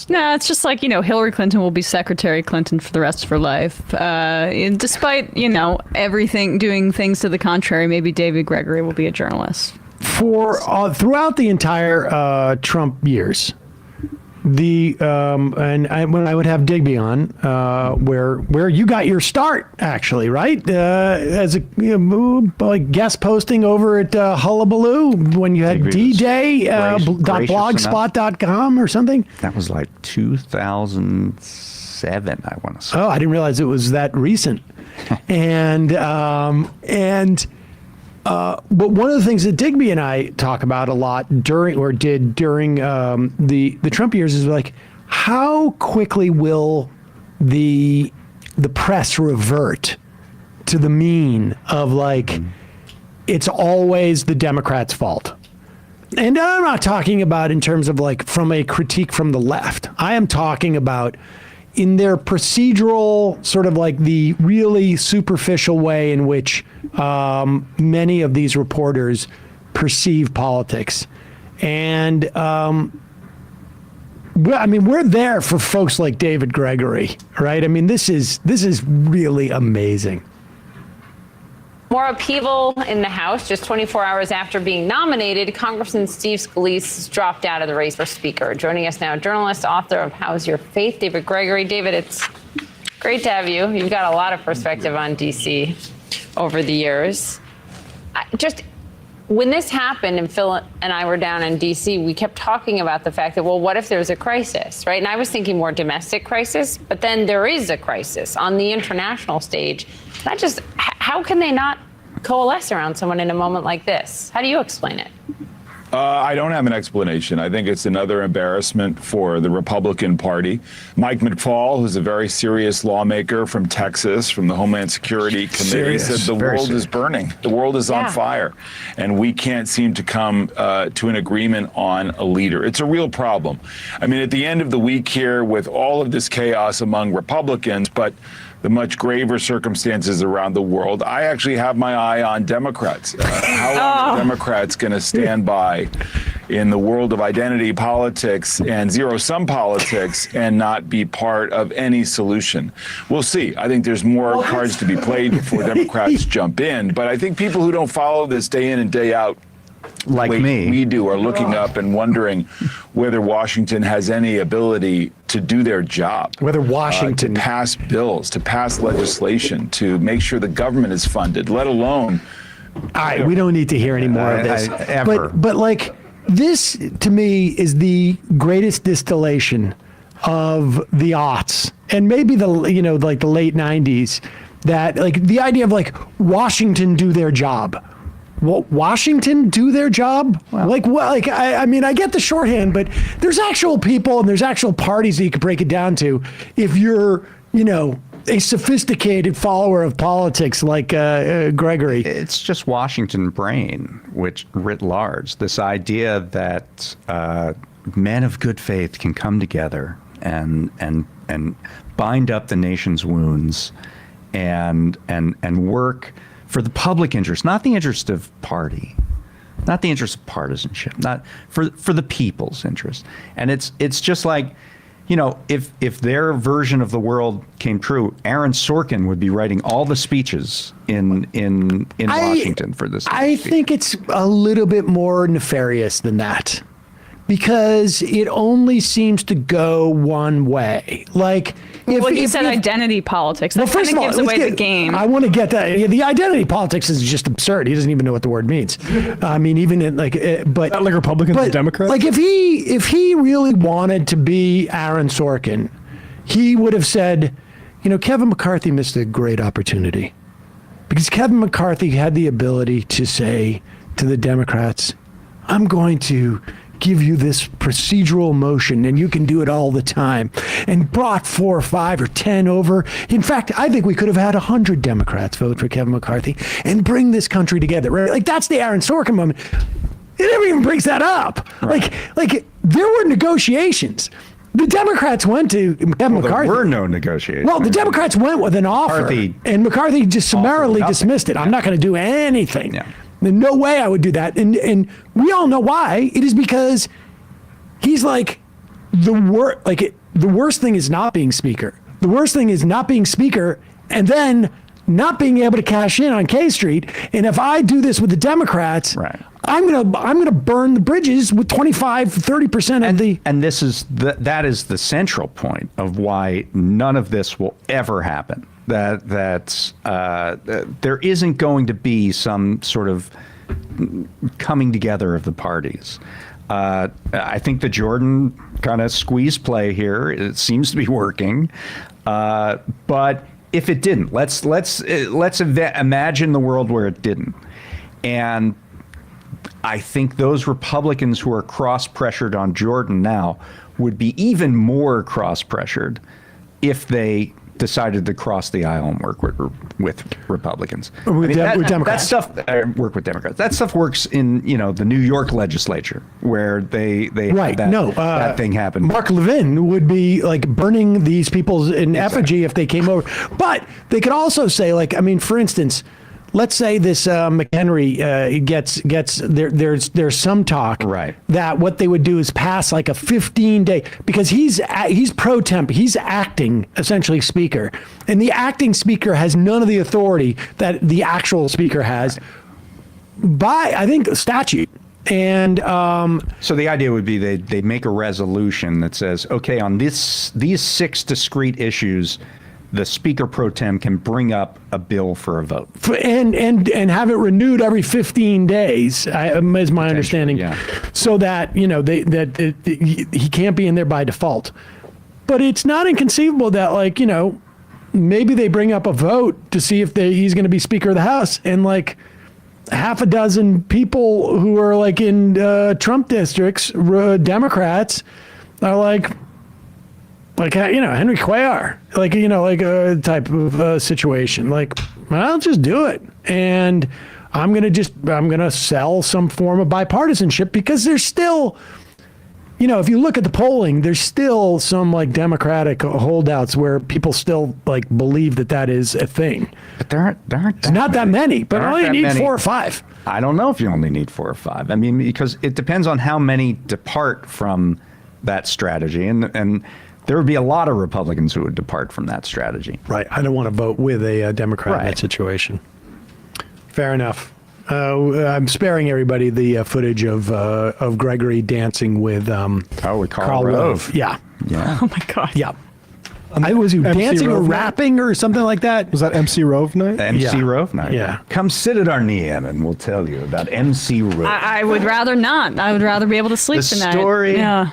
No, it's just like, Hillary Clinton will be Secretary Clinton for the rest of her life. And despite, everything, doing things to the contrary, maybe David Gregory will be a journalist. For throughout the entire Trump years, when I would have Digby on, where you got your start, actually, right? As a like guest posting over at Hullabaloo when you had DJ.blogspot.com or something. That was like 2007, I want to say. Oh, I didn't realize it was that recent. But one of the things that Digby and I talk about a lot during the Trump years is like, how quickly will the press revert to the mean of like, it's always the Democrats' fault. And I'm not talking about in terms of like from a critique from the left. I am talking about in their procedural, sort of like the really superficial way in which many of these reporters perceive politics. And we're there for folks like David Gregory, right? I mean, this is really amazing. More upheaval in the House. Just 24 hours after being nominated, Congressman Steve Scalise dropped out of the race for Speaker. Joining us now, journalist, author of How's Your Faith, David Gregory. David, it's great to have you. You've got a lot of perspective on D.C. over the years. When this happened and Phil and I were down in D.C., we kept talking about the fact that, well, what if there's a crisis, right? And I was thinking more domestic crisis, but then there is a crisis on the international stage. How can they not coalesce around someone in a moment like this? How do you explain it? I don't have an explanation. I think it's another embarrassment for the Republican Party. Mike McFaul, who's a very serious lawmaker from Texas, from the Homeland Security Committee, said the world is burning. The world is on fire. And we can't seem to come to an agreement on a leader. It's a real problem. I mean, at the end of the week here, with all of this chaos among Republicans, but the much graver circumstances around the world, I actually have my eye on Democrats. How long are Democrats going to stand by in the world of identity politics and zero-sum politics and not be part of any solution? We'll see. I think there's more cards to be played before Democrats jump in. But I think people who don't follow this day in and day out, like me, we do, are looking up and wondering whether Washington has any ability to do their job. Whether Washington to pass bills, to pass legislation, to make sure the government is funded, let alone. We don't need to hear any more of this. Ever. But like, this to me is the greatest distillation of the aughts and maybe the like the late 90s, that like the idea of like Washington do their job. Washington do their job? Well, I mean, I get the shorthand, but there's actual people and there's actual parties that you could break it down to if you're, a sophisticated follower of politics like Gregory. It's just Washington brain, which writ large, this idea that men of good faith can come together and bind up the nation's wounds and work for the public interest, not the interest of party, not the interest of partisanship, not for the people's interest. And it's just like, if their version of the world came true, Aaron Sorkin would be writing all the speeches in Washington for this. I think it's a little bit more nefarious than that, because it only seems to go one way. Like, you said identity politics. That kind of gives away the game. I want to get that. Yeah, the identity politics is just absurd. He doesn't even know what the word means. I mean, even in but not like Republicans and Democrats. Like if he really wanted to be Aaron Sorkin, he would have said, Kevin McCarthy missed a great opportunity, because Kevin McCarthy had the ability to say to the Democrats, I'm going to give you this procedural motion and you can do it all the time, and brought 4 or 5 or 10 over. In fact, I think we could have had 100 Democrats vote for Kevin McCarthy and bring this country together, right? Like, that's the Aaron Sorkin moment. It never even brings that up. Right. Like there were negotiations. The Democrats went to Kevin McCarthy. There were no negotiations. Well, the Democrats went with an offer, and McCarthy just summarily dismissed it. I'm not going to do anything. Yeah. No way I would do that. And we all know why. It is because he's like, the worst thing is not being speaker. The worst thing is not being speaker and then not being able to cash in on K Street. And if I do this with the Democrats, Right. I'm gonna burn the bridges with 25-30% of the. And that is the central point of why none of this will ever happen. That there isn't going to be some sort of coming together of the parties. I think the Jordan kind of squeeze play here, it seems to be working. But if it didn't, let's imagine the world where it didn't. And I think those Republicans who are cross-pressured on Jordan now would be even more cross-pressured if they decided to cross the aisle and work with Republicans. With Democrats. That stuff work with Democrats. That stuff works in the New York legislature where they Right. had that thing happen. Mark Levin would be like burning these people in effigy if they came over. But they could also say, for instance, let's say this McHenry gets there's some talk Right. that what they would do is pass like a 15-day, because he's pro temp, he's acting essentially speaker, and the acting speaker has none of the authority that the actual speaker has by, I think, statute. And so the idea would be they make a resolution that says, okay, on these 6 discrete issues, the speaker pro tem can bring up a bill for a vote, and have it renewed every 15 days, is my understanding. Yeah. So that he can't be in there by default. But it's not inconceivable that maybe they bring up a vote to see if he's going to be Speaker of the House, and half a dozen people who are in Trump districts, Democrats, are Henry Cuellar, a type of situation. I'll just do it, and I'm gonna sell some form of bipartisanship, because there's still, if you look at the polling, there's still some Democratic holdouts where people still believe that is a thing. but there aren't Not that many, but There I aren't only that need many. 4 or 5. I don't know if you only need 4 or 5. I mean, because it depends on how many depart from that strategy, and there would be a lot of Republicans who would depart from that strategy. Right. I don't want to vote with a Democrat in Right. that situation. Fair enough. I'm sparing everybody the footage of Gregory dancing with With Karl Rove. Yeah. Yeah. Oh my God. Yeah. Was he MC dancing or Rove night? rapping or something like that? Was that MC Rove night? MC Yeah. Rove night. Yeah. Come sit at our knee, and we'll tell you about MC Rove. I would rather not. I would rather be able to sleep The tonight. story Yeah.